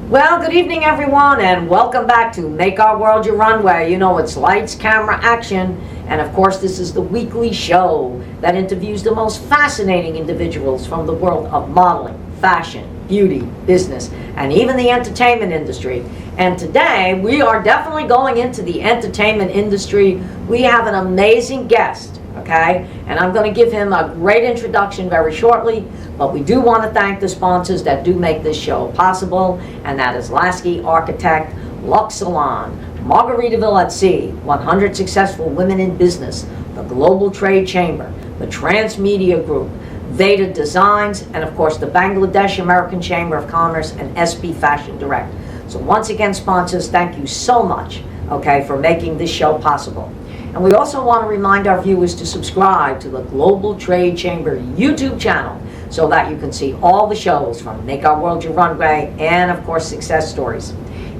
Well, good evening, everyone, and welcome back to Make Our World Your Runway. You know, it's lights, camera, action, and of course, this is the weekly show that interviews the most fascinating individuals from the world of modeling, fashion, beauty, business, and even the entertainment industry. And today, we are definitely going into the entertainment industry. We have an amazing guest, okay? And I'm going to give him a great introduction very shortly. But we do want to thank the sponsors that do make this show possible, and that is Lasky Architect, Lux Salon, Margaritaville at Sea, 100 Successful Women in Business, the Global Trade Chamber, the Transmedia Group, Veda Designs, and of course the Bangladesh American Chamber of Commerce and SB Fashion Direct. So once again, sponsors, thank you so much, okay, for making this show possible. And we also want to remind our viewers to subscribe to the Global Trade Chamber YouTube channel, so that you can see all the shows from Make Our World Your Runway and, of course, Success Stories.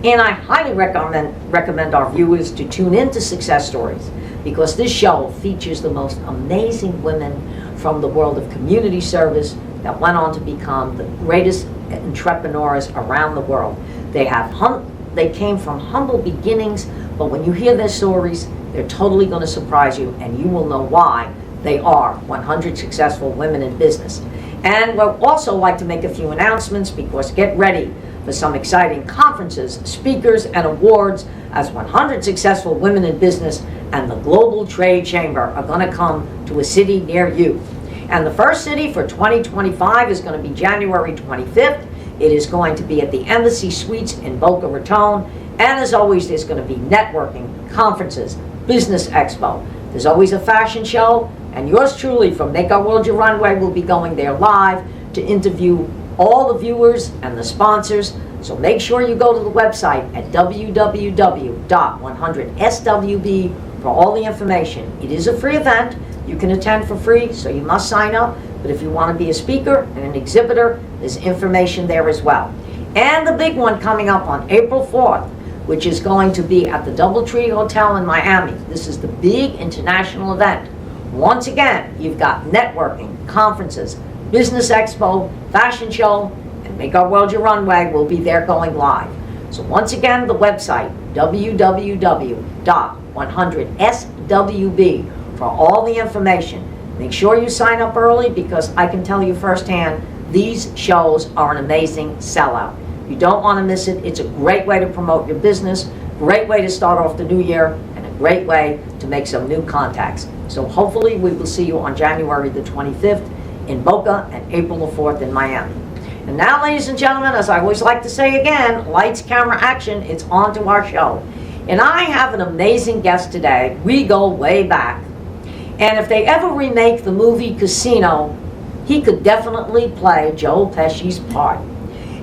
And I highly recommend our viewers to tune into Success Stories, because this show features the most amazing women from the world of community service that went on to become the greatest entrepreneurs around the world. They came from humble beginnings, but when you hear their stories, they're totally going to surprise you, and you will know why they are 100 Successful Women in Business. And we'll also like to make a few announcements, because get ready for some exciting conferences, speakers, and awards, as 100 Successful Women in Business and the Global Trade Chamber are going to come to a city near you. And the first city for 2025 is going to be January 25th. It is going to be at the Embassy Suites in Boca Raton. And as always, there's going to be networking, conferences, business expo. There's always a fashion show. And yours truly from Make Our World Your Runway will be going there live to interview all the viewers and the sponsors. So make sure you go to the website at www.100swb for all the information. It is a free event. You can attend for free, so you must sign up. But if you want to be a speaker and an exhibitor, there's information there as well. And the big one coming up on April 4th, which is going to be at the DoubleTree Hotel in Miami. This is the big international event. Once again, you've got networking, conferences, business expo, fashion show, and Make Our World Your Runway will be there going live. So once again, the website, www.100swb for all the information. Make sure you sign up early, because I can tell you firsthand, these shows are an amazing sellout. You don't want to miss it. It's a great way to promote your business, great way to start off the new year, and a great way to make some new contacts. So hopefully we will see you on January the 25th in Boca and April the 4th in Miami. And now, ladies and gentlemen, as I always like to say again, lights, camera, action, it's on to our show. And I have an amazing guest today. We go way back. And if they ever remake the movie Casino, he could definitely play Joe Pesci's part.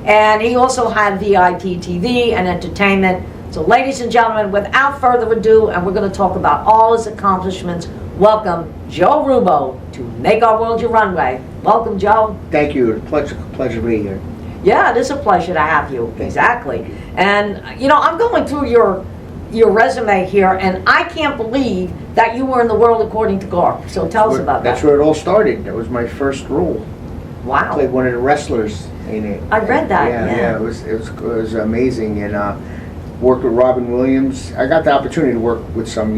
And he also had VIP TV and entertainment. So ladies and gentlemen, without further ado, and we're going to talk about all his accomplishments, welcome Joe Rubbo to Make Our World Your Runway. Welcome, Joe. Thank you. Pleasure to be here. Yeah, it is a pleasure to have you. Exactly. And, you know, I'm going through your resume here, and I can't believe that you were in The World According to Garp. So tell us about that. That's where it all started. That was my first role. Wow. I played one of the wrestlers in it. I read that. Yeah. It was amazing, and worked with Robin Williams. I got the opportunity to work with some,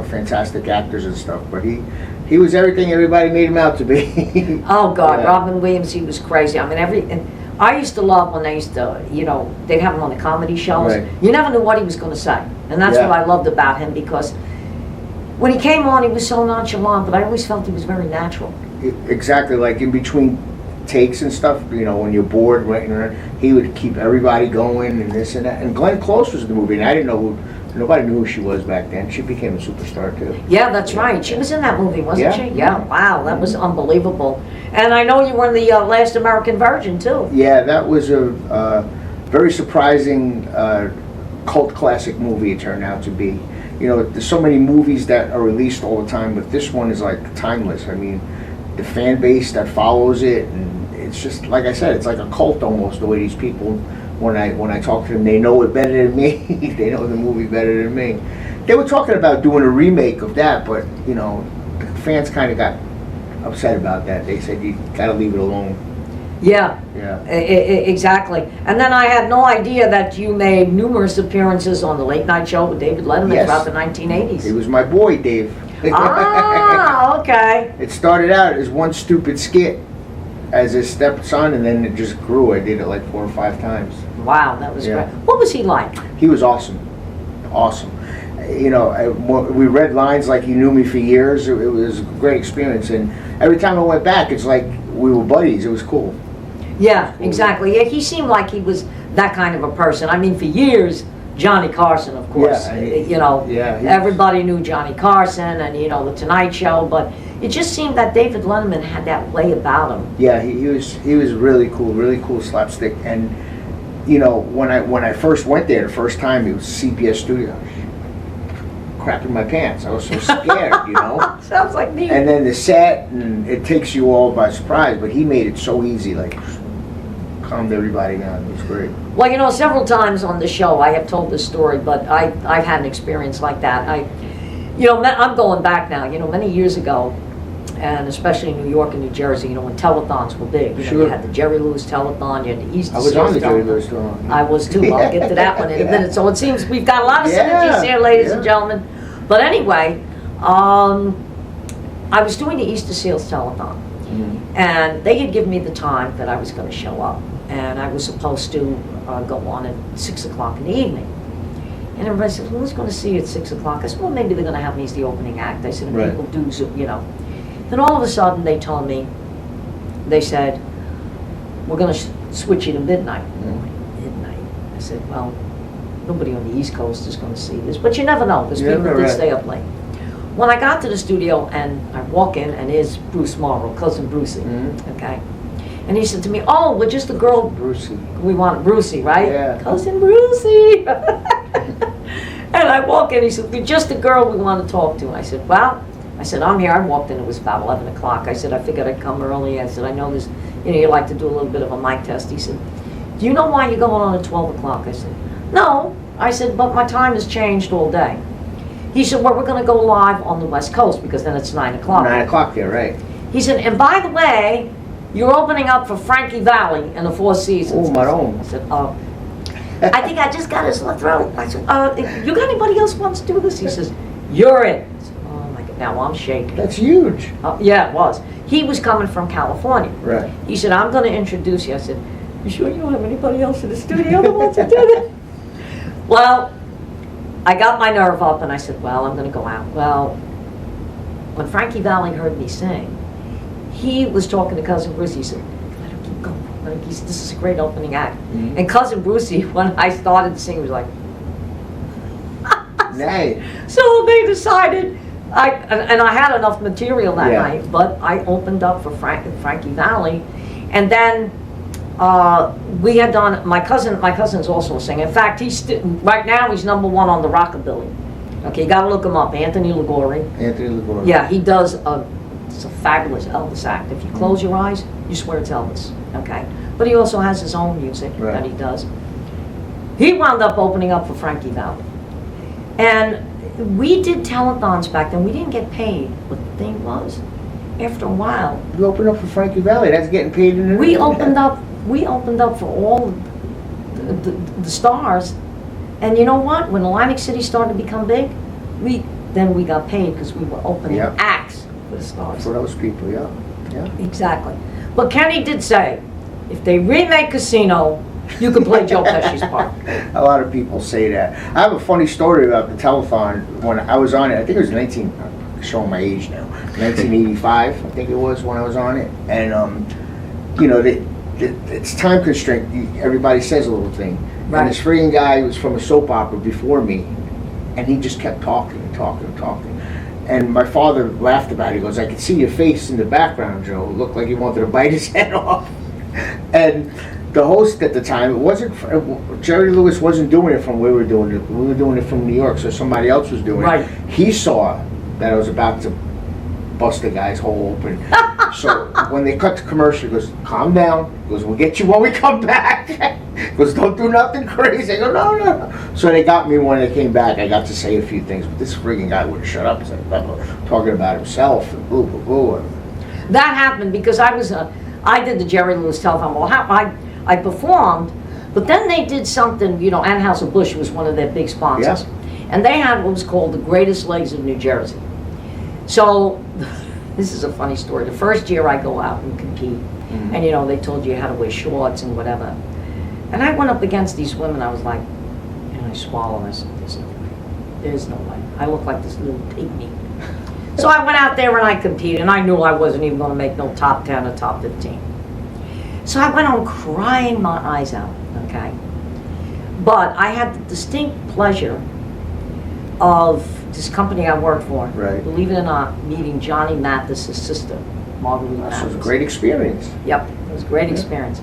fantastic actors and stuff, but he was everything everybody made him out to be. Oh God, Yeah. Robin Williams, he was crazy. I mean, and I used to love when they used to, they'd have him on the comedy shows. Right. You never knew what he was going to say, and that's Yeah. what I loved about him, because when he came on, he was so nonchalant, but I always felt he was very natural. Exactly, like in between takes and stuff, when you're bored, he would keep everybody going and this and that. And Glenn Close was in the movie, and I didn't know nobody knew who she was back then. She became a superstar too. Yeah, that's right. She was in that movie, wasn't she? Yeah. Wow, that was unbelievable. And I know you were in the Last American Virgin too. Yeah, that was a very surprising cult classic movie. It turned out to be. There's so many movies that are released all the time, but this one is like timeless. I mean, the fan base that follows it, and it's just like I said, it's like a cult almost. The way these people, when I talk to them, they know it better than me. They know the movie better than me. They were talking about doing a remake of that, but the fans kind of got upset about that. They said you gotta leave it alone. Yeah. Yeah. Exactly. And then I had no idea that you made numerous appearances on the Late Night Show with David Letterman Yes. throughout the 1980s. He was my boy, Dave. Ah, okay. It started out as one stupid skit as his stepson, and then it just grew. I did it like 4 or 5 times. Wow, that was Yeah. great. What was he like? He was awesome. Awesome. You know, we read lines like he knew me for years. It was a great experience, and every time I went back, it's like we were buddies. It was cool. Yeah, exactly. Yeah, he seemed like he was that kind of a person. I mean, for years, Johnny Carson, of course. Yeah, You know, everybody knew Johnny Carson and, you know, The Tonight Show, but it just seemed that David Letterman had that way about him. Yeah, he was really cool slapstick. And you know, when I first went there the first time, it was CBS Studio. Crapping my pants. I was so scared, you know. Sounds like me. And then the set, and it takes you all by surprise. But he made it so easy, like calmed everybody down. It was great. Well, you know, several times on the show I have told this story, but I've had an experience like that. You know, I'm going back now. You know, many years ago, and especially in New York and New Jersey, you know, when telethons were big. You know, you had the Jerry Lewis telethon, you had the East. I was on the Jerry Lewis telethon. I was too. I'll get to that one in a minute. So it seems we've got a lot of Yeah, synergies here, ladies yeah. and gentlemen. But anyway, I was doing the Easter Seals telethon, and they had given me the time that I was going to show up, and I was supposed to go on at 6 o'clock in the evening. And everybody said, well, who's going to see you at 6 o'clock? I said, well, maybe they're going to have me as the opening act. I said, and Right. people do, you know. Then all of a sudden they told me, they said, we're going to switch you to midnight. Midnight. I said, well, nobody on the East Coast is going to see this. But you never know, because people did stay up late. When I got to the studio and I walk in, and here's Bruce Morrow, cousin Brucey, okay? And he said to me, oh, we're just a girl. Brucey. We want Brucey, right? Yeah. Cousin Brucey. And I walk in, he said, we're just a girl we want to talk to. I said, well, I'm here. I walked in, it was about 11 o'clock. I said, I figured I'd come early. I said, I know this, you know, you like to do a little bit of a mic test. He said, do you know why you're going on at 12 o'clock? I said, no. I said, but my time has changed all day. He said, well, we're going to go live on the West Coast because then it's 9 o'clock. 9 o'clock there, right. He said, and by the way, you're opening up for Frankie Valli in the Four Seasons. Oh, my own. I said, oh. I think I just got his throat. I said, you got anybody else who wants to do this? He says, you're in. I said, oh my God, now I'm shaking. That's huge. Yeah, it was. He was coming from California. Right. He said, I'm going to introduce you. I said, you sure you don't have anybody else in the studio that wants to do that? Well, I got my nerve up and I said, well, I'm going to go out. Well, when Frankie Valli heard me sing, he was talking to Cousin Brucey. He said, let her keep going. He said, this is a great opening act. And Cousin Brucey, when I started to sing, was like, Nice. so they decided, and I had enough material that Yeah. night, but I opened up for Frankie Valli. And then we had done, my cousin's also a singer. In fact, right now he's #1 on the Rockabilly. Okay, you gotta look him up, Anthony Liguori. Anthony Liguori. Yeah, he does it's a fabulous Elvis act. If you close your eyes, you swear it's Elvis, okay? But he also has his own music that he does. He wound up opening up for Frankie Valli. And we did telethons back then. We didn't get paid. But the thing was, after a while, You opened up for Frankie Valli. That's getting paid in the we opened up for all the stars. And you know what? When Atlantic City started to become big, we got paid because we were opening acts for the stars. For those people, yeah. Exactly. But Kenny did say, if they remake Casino, you can play Joe Pesci's part. A lot of people say that. I have a funny story about the telethon. When I was on it, I think it was showing my age now, 1985, I think it was when I was on it. And, you know, it's time constraint. Everybody says a little thing. Right. And this freaking guy was from a soap opera before me, and he just kept talking and talking and talking. And my father laughed about it. He goes, I could see your face in the background, Joe. It looked like he wanted to bite his head off. And the host at the time, Jerry Lewis wasn't doing it from where we were doing it. We were doing it from New York, so somebody else was doing it. He saw that I was about to bust the guy's hole open. So when they cut the commercial, he goes, calm down. He goes, we'll get you when we come back. He goes, don't do nothing crazy. I go, no. So they got me when they came back. I got to say a few things, but this friggin' guy wouldn't shut up. He's like, talking about himself and boo, boo, boo. That happened because I was I did the Jerry Lewis telethon. Well, I performed, but then they did something, you know, Anheuser-Busch was one of their big sponsors. Yeah. And they had what was called the Greatest Legs of New Jersey. So, this is a funny story. The first year I go out and compete, and you know, they told you how to wear shorts and whatever. And I went up against these women, I was like, and I swallowed, and I said, there's no way. There's no way. I look like this little pygmy. So I went out there and I competed, and I knew I wasn't even going to make no top 10 or top 15. So I went on crying my eyes out, okay? But I had the distinct pleasure of this company I worked for, Right. believe it or not, meeting Johnny Mathis's sister, Marguerite Mathis. This was a great experience. Yep, it was a great experience.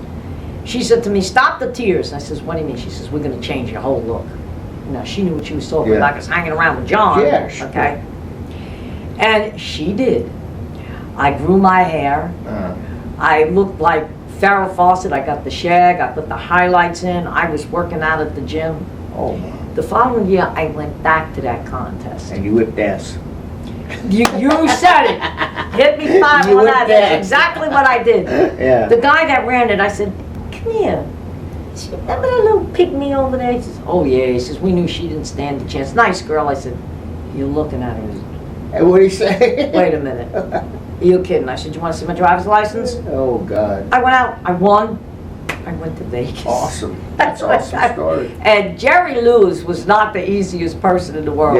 She said to me, stop the tears. I says, what do you mean? She says, we're going to change your whole look. You know, she knew what she was talking about, because hanging around with John. Yeah, sure. Okay? And she did. I grew my hair. I looked like Farrah Fawcett. I got the shag. I put the highlights in. I was working out at the gym. Oh, my. The following year, I went back to that contest. And you whipped ass. You said it. Hit me five You on whipped that. That's ass. exactly what I did. Yeah. The guy that ran it, I said, come here. He said, remember that little pygmy over there? He says, oh yeah. He says, we knew she didn't stand a chance. Nice girl. I said, you're looking at her. He said, And what did he say? wait a minute. Are you kidding? I said, you want to see my driver's license? Oh, God. I went out. I won. I went to Vegas. Awesome. That's an awesome story. And Jerry Lewis was not the easiest person in the world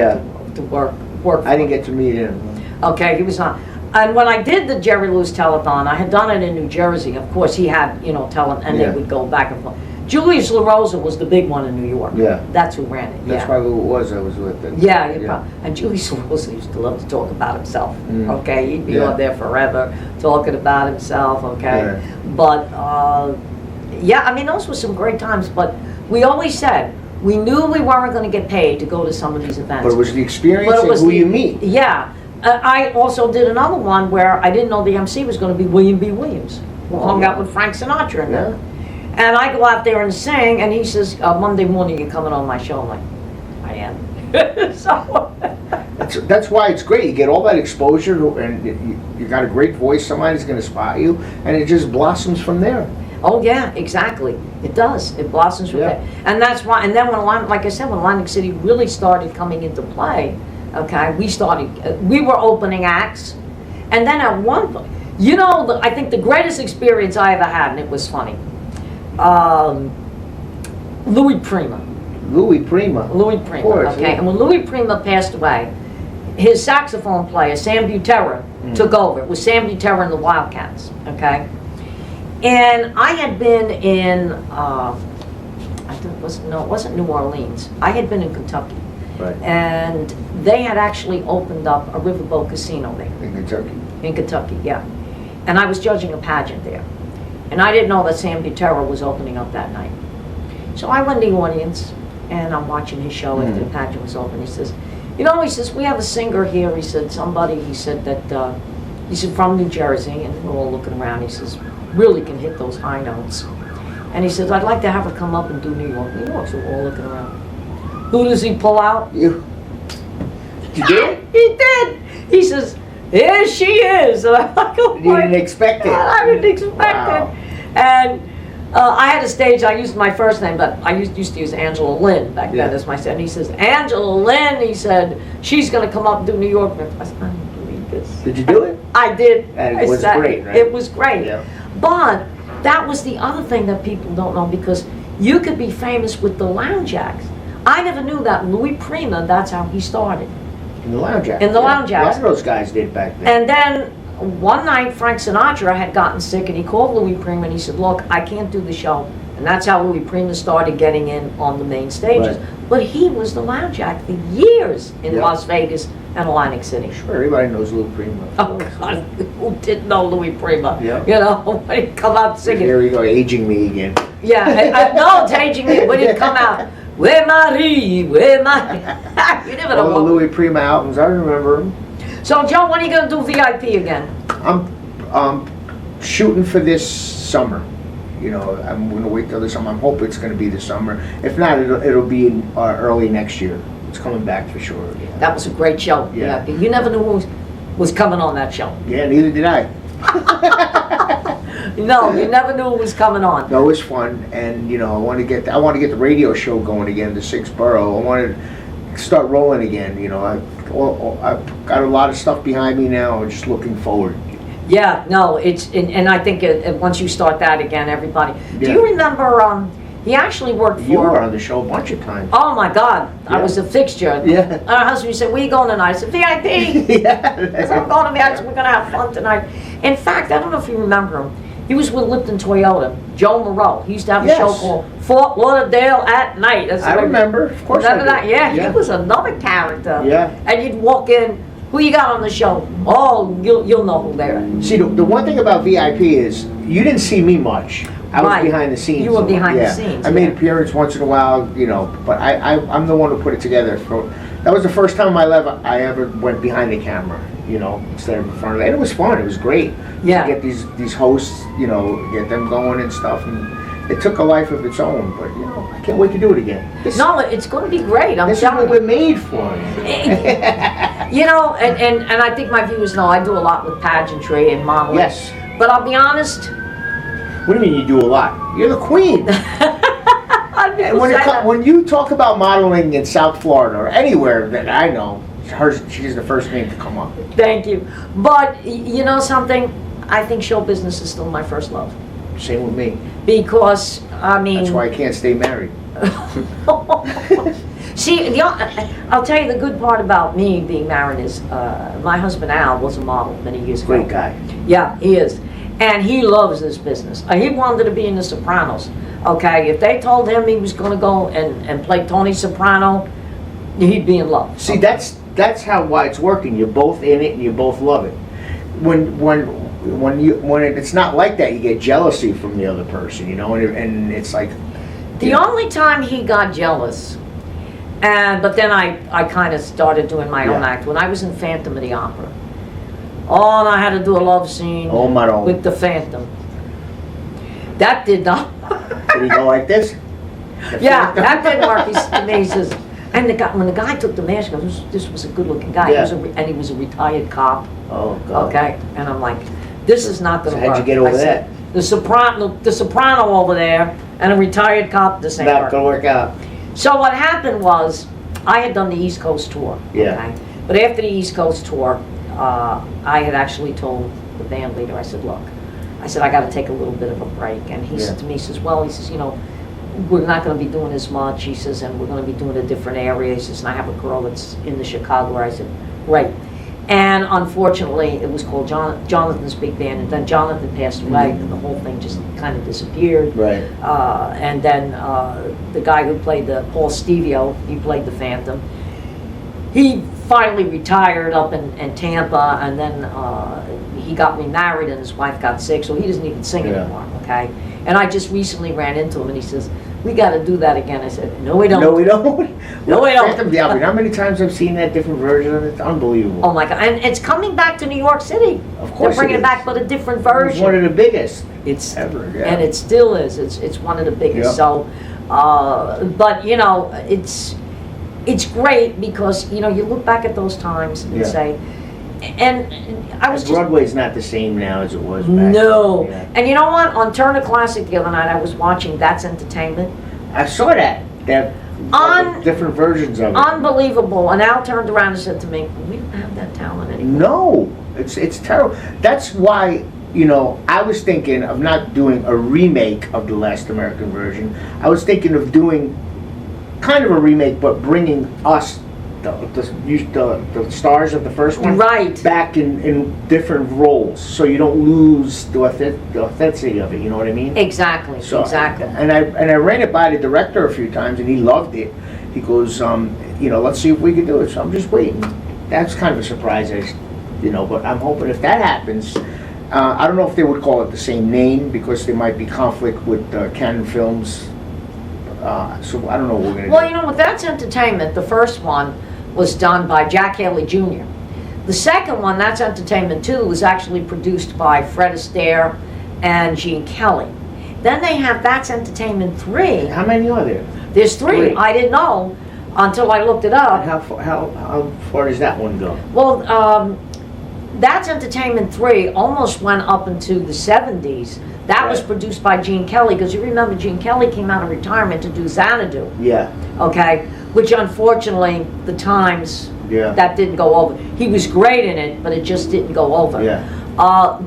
to work for. I didn't get to meet him. Okay, he was not. And when I did the Jerry Lewis telethon, I had done it in New Jersey. Of course, he had, you know, and they would go back and forth. Julius LaRosa was the big one in New York. Yeah. That's who ran it. That's probably who it was I was with. It. Yeah, and Julius LaRosa used to love to talk about himself. Okay, he'd be on there forever talking about himself. Okay, but yeah, I mean, those were some great times. But we always said we knew we weren't going to get paid to go to some of these events. But it was the experience and who you meet. Yeah. I also did another one where I didn't know the MC was going to be William B. Williams, who hung out with Frank Sinatra in there. And I go out there and sing, and he says, Monday morning you're coming on my show. I'm like, I am. So that's why it's great. You get all that exposure, and you got a great voice. Somebody's going to spot you, and it just blossoms from there. Oh yeah, exactly. It does. It blossoms from there. And that's why, and then when, like I said, when Atlantic City really started coming into play, okay, we were opening acts, and then at one point, you know, I think the greatest experience I ever had, and it was funny, Louis Prima. Louis Prima. Louis Prima, course, okay, and when Louis Prima passed away, his saxophone player, Sam Butera, took over. It was Sam Butera and the Wildcats, okay? And I had been in, it wasn't New Orleans. I had been in Kentucky. Right. And they had actually opened up a riverboat casino there. In Kentucky. In Kentucky, yeah. And I was judging a pageant there. And I didn't know that Sam Butera was opening up that night. So I went in the audience, and I'm watching his show after the pageant was open. He says, you know, he says, we have a singer here. He said, he said that, he's from New Jersey, and we're all looking around. He says, really can hit those high notes. And he says, I'd like to have her come up and do New York. New York, so we're all looking around. Who does he pull out? You. Did you do it? He did. He says, here she is. And I'm like, oh You didn't expect it. I didn't expect it. And I had a stage, I used my first name, but I used to use Angela Lynn back then as my son. And he says, Angela Lynn, he said, she's going to come up and do New York. I said, I don't believe this. Did you do it? I did. And it was great, right? It was great. Yeah. But that was the other thing that people don't know, because you could be famous with the lounge acts. I never knew that Louis Prima, that's how he started. In the lounge acts. In the lounge acts. A lot of those guys did back then. And then one night Frank Sinatra had gotten sick, and he called Louis Prima and he said, look, I can't do the show. And that's how Louis Prima started getting in on the main stages. Right. But he was the lounge act for years in Las Vegas and Atlantic City. Sure, everybody knows Louis Prima. Oh God, who didn't know Louis Prima? Yeah. You know, when he'd come out singing. Here we go, aging me again. Yeah, no, it's aging me. When he'd come out, where Marie, where Marie. You never know. All the Louis Prima albums, I remember them. So, Joe, when are you going to do VIP again? I'm shooting for this summer. You know, I'm going to wait till this summer. I'm hoping it's going to be this summer. If not, it'll be in, early next year. It's coming back for sure. Yeah. That was a great show. Yeah. You never knew who was coming on that show. Yeah, neither did I. No, you never knew it was coming on. No, it was fun, and I want to get the radio show going again, the Sixth Borough. I want to start rolling again. I've got a lot of stuff behind me now. I'm just looking forward. Yeah, no, and I think once you start that again, everybody. Yeah. Do you remember? He actually worked for. You were on the show a bunch of times. Oh my God, Yeah. I was a fixture. Yeah. And our husband said, "Where you going tonight?" I said, "VIP." Yeah. I said, "I'm going to VIP. We're going to have fun tonight." In fact, I don't know if you remember him. He was with Lipton Toyota. Joe Moreau. He used to have a show called Fort Lauderdale at Night. I remember. Of course. Remember I that? do. Yeah, he was another character. Yeah. And you'd walk in. Who you got on the show? Oh, you'll know who they are. See, the one thing about VIP is you didn't see me much. I was behind the scenes. You were behind the scenes. I made appearance once in a while, but I'm the one who put it together. That was the first time I ever went behind the camera, instead of in front of it. And it was fun. It was great. Yeah. To get these hosts, get them going and stuff. And it took a life of its own, but I can't wait to do it again. No, it's going to be great. This is what we're made for. And I think my viewers know I do a lot with pageantry and modeling. Yes. But I'll be honest. What do you mean you do a lot? You're the queen. And when you talk about modeling in South Florida or anywhere that I know, she's the first name to come up. Thank you. But you know something? I think show business is still my first love. Same with me. Because, I mean... That's why I can't stay married. See, I'll tell you the good part about me being married is my husband Al was a model many years ago. Great guy. Yeah, he is. And he loves this business. He wanted to be in The Sopranos. Okay, if they told him he was going to go and play Tony Soprano, he'd be in love. See, that's why it's working. You're both in it and you both love it. When it's not like that, you get jealousy from the other person, and it's like... The only time he got jealous, but then I kind of started doing my own act, when I was in Phantom of the Opera. Oh, and I had to do a love scene with the Phantom. That did not work. Did he go like this? Yeah, that didn't work. He says, and when the guy took the mask, this was a good-looking guy, and he was a retired cop. Oh, God. Okay, and I'm like, this is not going to work. How'd you get over that? The soprano over there, and a retired cop, this ain't not going to work out. So what happened was, I had done the East Coast tour. Yeah. Okay? But after the East Coast tour, I had actually told the band leader, I said, look, I got to take a little bit of a break. And he said to me, he says, we're not going to be doing as much. He says, and we're going to be doing a different area. He says, and I have a girl that's in the Chicago area. I said, great. And unfortunately, it was called Jonathan's Big Band, and then Jonathan passed away, and the whole thing just kind of disappeared. Right. And then the guy who played Paul Stevio, he played the Phantom. He finally retired up in Tampa, and then he got remarried, and his wife got sick, so he doesn't even sing anymore, okay? And I just recently ran into him, and he says, we got to do that again. I said, no, we don't. No, we don't. No, we don't. Phantom of the Opera. How many times I've seen that different version of it? It's unbelievable. Oh my God! And it's coming back to New York City. Of course, they're bringing it is. back, but a different version. It's one of the biggest. It's ever, yeah. And it still is. It's one of the biggest. Yep. So, but it's great because you look back at those times and say, and I was just, Broadway's not the same now as it was back no. then. Yeah. And you know what? On Turner Classic the other night, I was watching That's Entertainment. I saw that. Different versions of it. Unbelievable. And Al turned around and said to me, we don't have that talent anymore. No, it's terrible. That's why, I was thinking of not doing a remake of the last American version. I was thinking of doing kind of a remake, but bringing us, the stars of the first one, back in different roles, so you don't lose the authenticity of it. You know what I mean? Exactly. So, exactly. And I ran it by the director a few times, and he loved it. He goes, let's see if we can do it. So I'm just waiting. That's kind of a surprise, but I'm hoping if that happens. I don't know if they would call it the same name because there might be conflict with Canon Films. So I don't know what we're going to do. With That's Entertainment, the first one was done by Jack Haley Jr. The second one, That's Entertainment 2, was actually produced by Fred Astaire and Gene Kelly. Then they have That's Entertainment 3. How many are there? There's three. I didn't know until I looked it up. And how far does that one go? Well, That's Entertainment 3 almost went up into the 70s. That was Right. produced by Gene Kelly, because you remember Gene Kelly came out of retirement to do Xanadu, Yeah. okay? Which unfortunately, the times, Yeah. that didn't go over. He was great in it, but it just didn't go over. Yeah.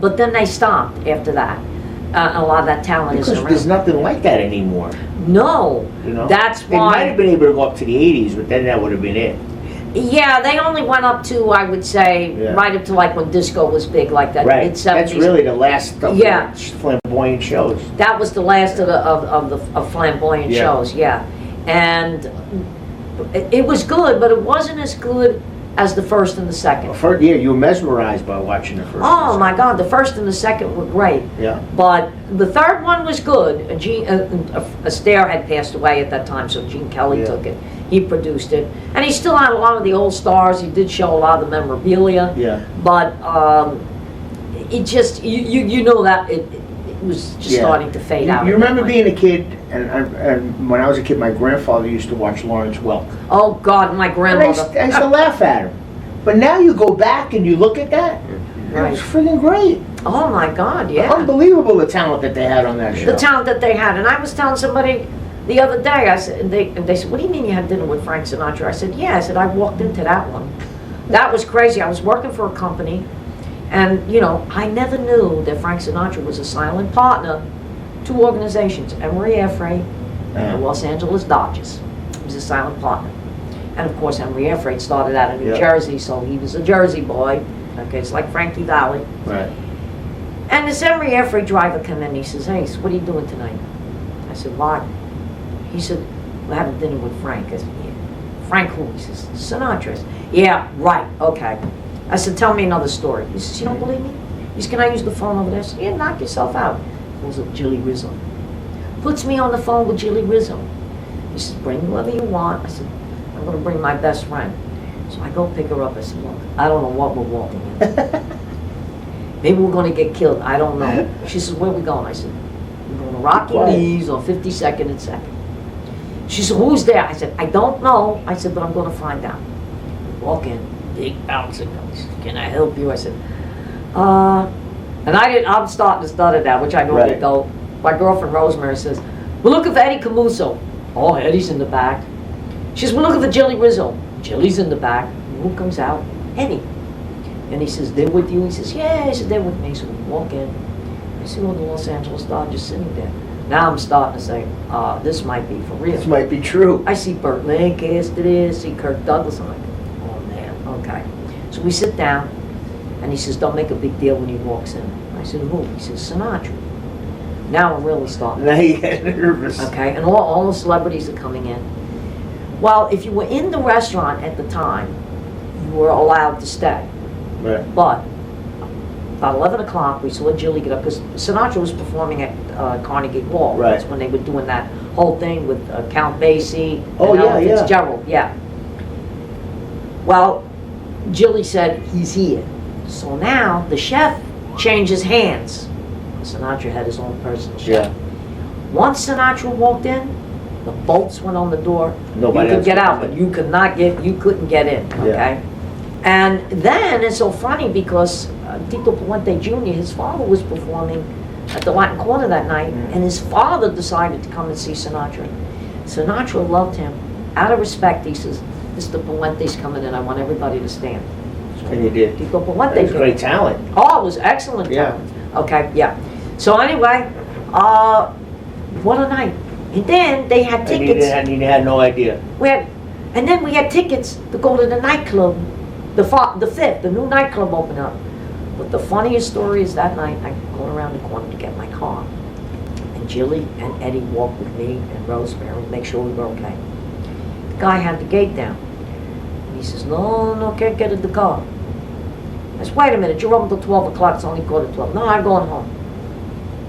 But then they stopped after that. A lot of that talent Because isn't there's around. nothing like that anymore. No, You know. that's They might have why. been able to go up to the '80s, but then that would have been it. Yeah, they only went up to, I would say, Yeah. right up to like when disco was big, like that Right. mid-70s. That's really the last of Yeah. the flamboyant shows. That was the last of the flamboyant Yeah. shows, yeah. And it was good, but it wasn't as good as the first and the second. Yeah, you were mesmerized by watching the first. Oh and my God, the first and the second were great. Yeah. But the third one was good. Astaire had passed away at that time, so Gene Kelly Yeah. took it. He produced it. And he still had a lot of the old stars. He did show a lot of the memorabilia. Yeah. But it just, you know that it was just Yeah. starting to fade out. You at that remember point. being a kid, and when I was a kid, my grandfather used to watch Lawrence Welk. Oh God, my And grandmother. I used to laugh at him. But now you go back and you look at that, it Right. was freaking great. Oh my God, yeah. Unbelievable the talent that they had on that show. The talent that they had. And I was telling somebody the other day, I said, and they said, what do you mean you had dinner with Frank Sinatra? I said, yeah. I said, I walked into that one. That was crazy. I was working for a company, and you know, I never knew that Frank Sinatra was a silent partner to organizations, 𝐸 and the Los Angeles Dodgers. He was a silent partner. And of course, 𝐸 started out in New Yeah. Jersey, so he was a Jersey boy. Okay, it's like Frankie Valli. Right. And this 𝐸 driver came in, he says, hey, so what are you doing tonight? I said, what? He said, we're having dinner with Frank. I said, yeah. Frank who? He says, Sinatra. Yeah, right, okay. I said, tell me another story. He says, you don't believe me? He says, can I use the phone over there? I said, yeah, knock yourself out. Pulls up Jilly Rizzo. Puts me on the phone with Jilly Rizzo. He says, bring whoever you want. I said, I'm going to bring my best friend. So I go pick her up. I said, look, I don't know what we're walking in. Maybe we're going to get killed. I don't know. She says, where are we going? I said, we're going to Rocky Lee's on 52nd and 2nd. She said, who's there? I said, I don't know. I said, but I'm going to find out. Walk in, big bouncer comes. Can I help you? I said, and I'm starting to stutter now, which I normally Right. don't. My girlfriend Rosemary says, we're looking for Eddie Camuso. Oh, Eddie's in the back. She says, we're looking for Jilly Rizzo. Jilly's in the back. Who comes out? Eddie. And he says, they're with you? He says, yeah. He said, they're with me. So we walk in. I see all the Los Angeles Dodgers sitting there. Now I'm starting to say, this might be for real. This might be true. I see Burt Lancaster, I see Kirk Douglas. I'm like, oh man, okay. So we sit down, and he says, don't make a big deal when he walks in. I said, who? He says, Sinatra. Now I'm really starting. Now you get nervous. Okay, and all the celebrities are coming in. Well, if you were in the restaurant at the time, you were allowed to stay. Right. But about 11 o'clock, we saw Jilly get up, because Sinatra was performing at Carnegie Hall. Right. That's when they were doing that whole thing with Count Basie Oh, and yeah, Ella yeah. Fitzgerald. Yeah. Well, Jilly said, he's here. So now the chef changes hands. Sinatra had his own personal chef. Yeah. Once Sinatra walked in, the bolts went on the door. Nobody You could else get could out, come but you couldn't get in, Yeah. okay? And then it's so funny because Tito Puente Jr., his father was performing at the Latin Quarter that night, and his father decided to come and see Sinatra. Sinatra loved him. Out of respect, he says, Mr. Puente's coming in, I want everybody to stand. And you did. Tito That Puente was came. great talent. Oh, it was excellent Yeah. talent. Okay, yeah. So anyway, what a night. And then they had And tickets. you had no idea. And then we had tickets to go to the nightclub, the 5th, the new nightclub opened up. But the funniest story is that night, I go around the corner to get my car. And Jilly and Eddie walked with me and Rosemary to make sure we were okay. The guy had the gate down. And he says, no, can't get in the car. I said, wait a minute, you're open till 12 o'clock, it's only quarter to 12. No, I'm going home.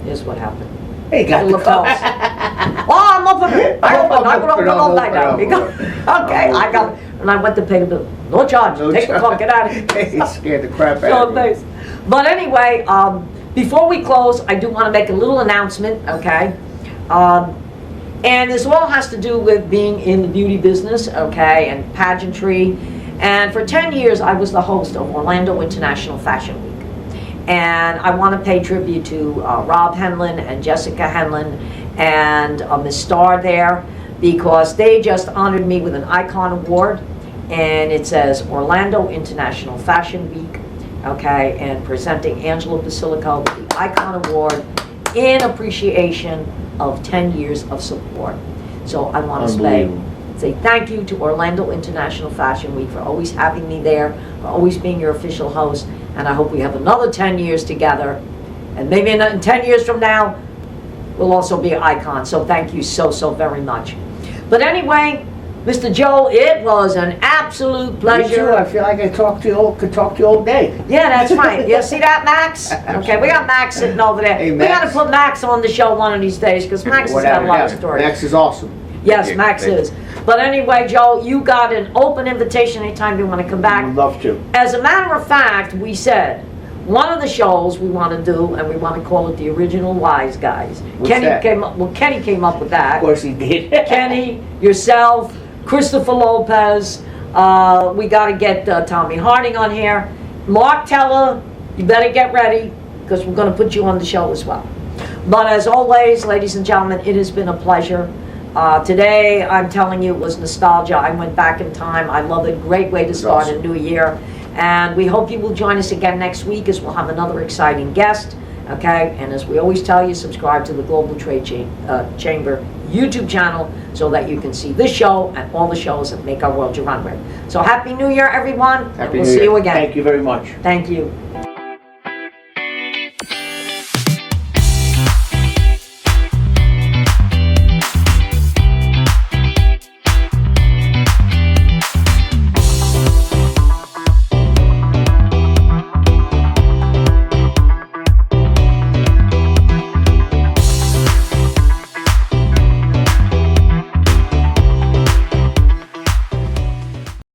Here's what happened. Hey, got the Look else. Oh, I'm open. I open all night now. Okay, I got it. And I went to pay the bill. No charge. No Take the car, get out of here. He scared the crap So out of me. nice. But anyway, before we close, I do want to make a little announcement, okay? And this all has to do with being in the beauty business, okay, and pageantry. And for 10 years, I was the host of Orlando International Fashion Week. And I want to pay tribute to Rob Henlon and Jessica Henlon and Ms. Starr there, because they just honored me with an Icon Award. And it says Orlando International Fashion Week, okay, and presenting Angela Posillico with the Icon Award in appreciation of 10 years of support. So I want to say thank you to Orlando International Fashion Week for always having me there, for always being your official host, and I hope we have another 10 years together, and maybe in 10 years from now, we'll also be an icon. So thank you so very much. But anyway, Mr. Joe, it was an absolute pleasure. Me too. I feel like I could talk to you all day. Yeah, that's right. You see that, Max? Okay, we got Max sitting over there. Hey, we got to Max. put Max on the show one of these days, because Max has got a lot of stories. Max is awesome. Yes, Max is. But anyway, Joe, you got an open invitation anytime you want to come back. We'd love to. As a matter of fact, we said one of the shows we want to do, and we want to call it the original Wise Guys. What's Kenny that? Kenny came up with that. Of course he did. Kenny, yourself, Christopher Lopez. We got to get Tommy Harding on here. Mark Teller, you better get ready, because we're going to put you on the show as well. But as always, ladies and gentlemen, it has been a pleasure. Today, I'm telling you, it was nostalgia. I went back in time. I love it. Great way to start a new year. And we hope you will join us again next week, as we'll have another exciting guest. Okay? And as we always tell you, subscribe to the Global Trade Chamber YouTube channel so that you can see this show and all the shows that make our world your runway. So Happy New Year, everyone. And we'll see you again. Thank you very much. Thank you.